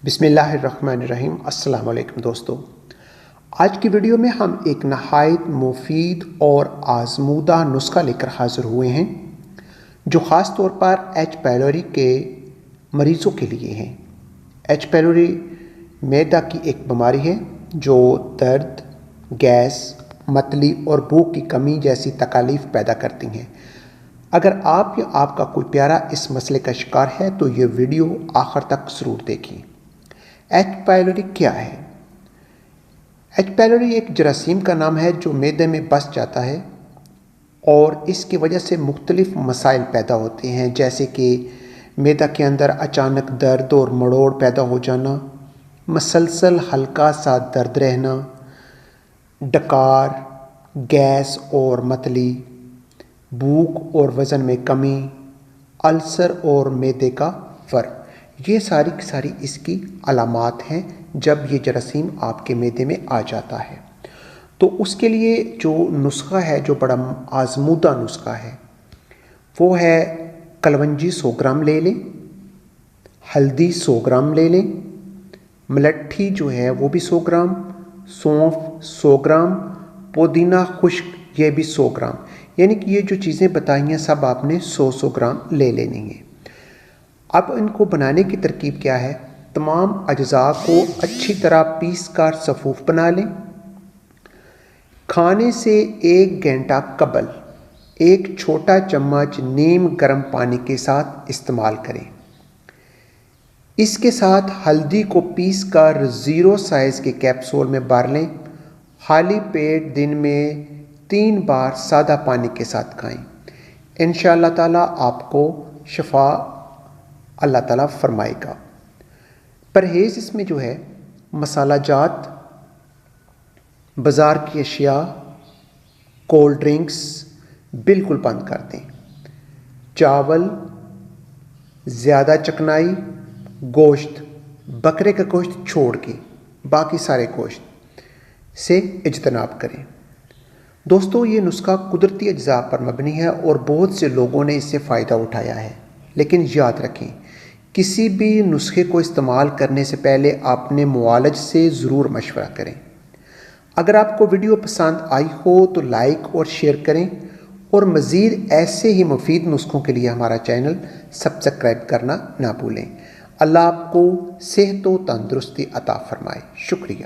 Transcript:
بسم اللہ الرحمن الرحیم۔ السلام علیکم دوستو، آج کی ویڈیو میں ہم ایک نہایت مفید اور آزمودہ نسخہ لے کر حاضر ہوئے ہیں جو خاص طور پر ایچ پیلوری کے مریضوں کے لیے ہیں۔ ایچ پیلوری معدہ کی ایک بیماری ہے جو درد، گیس، متلی اور بھوک کی کمی جیسی تکالیف پیدا کرتی ہیں۔ اگر آپ یا آپ کا کوئی پیارا اس مسئلے کا شکار ہے تو یہ ویڈیو آخر تک ضرور دیکھیں۔ ایچ پیلوری کیا ہے؟ ایچ پیلوری ایک جراثیم کا نام ہے جو معدے میں بس جاتا ہے اور اس کی وجہ سے مختلف مسائل پیدا ہوتے ہیں، جیسے کہ معدہ کے اندر اچانک درد اور مڑوڑ پیدا ہو جانا، مسلسل ہلکا سا درد رہنا، ڈکار، گیس اور متلی، بھوک اور وزن میں کمی، السر اور معدے کا ورم، یہ ساری کی ساری اس کی علامات ہیں جب یہ جراثیم آپ کے معدے میں آ جاتا ہے۔ تو اس کے لیے جو نسخہ ہے، جو بڑا آزمودہ نسخہ ہے، وہ ہے کلونجی 100 گرام لے لیں، ہلدی 100 گرام لے لیں، ملٹھی جو ہے وہ بھی 100 گرام، سونف 100 گرام، پودینہ خشک یہ بھی 100 گرام، یعنی کہ یہ جو چیزیں بتائی ہیں سب آپ نے 100 گرام لے لینی ہیں۔ اب ان کو بنانے کی ترکیب کیا ہے؟ تمام اجزاء کو اچھی طرح پیس کر صفوف بنا لیں۔ کھانے سے 1 گھنٹہ قبل 1 چھوٹا چمچ نیم گرم پانی کے ساتھ استعمال کریں۔ اس کے ساتھ ہلدی کو پیس کر 0 سائز کے کیپسول میں بھر لیں۔ خالی پیٹ دن میں 3 بار سادہ پانی کے ساتھ کھائیں۔ انشاءاللہ تعالیٰ آپ کو شفا اللہ تعالیٰ فرمائے گا۔ پرہیز اس میں جو ہے، مسالہ جات، بازار کی اشیاء، کولڈ ڈرنکس بالکل بند کر دیں۔ چاول، زیادہ چکنائی، گوشت، بکرے کا گوشت چھوڑ کے باقی سارے گوشت سے اجتناب کریں۔ دوستو، یہ نسخہ قدرتی اجزاء پر مبنی ہے اور بہت سے لوگوں نے اس سے فائدہ اٹھایا ہے، لیکن یاد رکھیں کسی بھی نسخے کو استعمال کرنے سے پہلے اپنے معالج سے ضرور مشورہ کریں۔ اگر آپ کو ویڈیو پسند آئی ہو تو لائک اور شیئر کریں اور مزید ایسے ہی مفید نسخوں کے لیے ہمارا چینل سبسکرائب کرنا نہ بھولیں۔ اللہ آپ کو صحت و تندرستی عطا فرمائے۔ شکریہ۔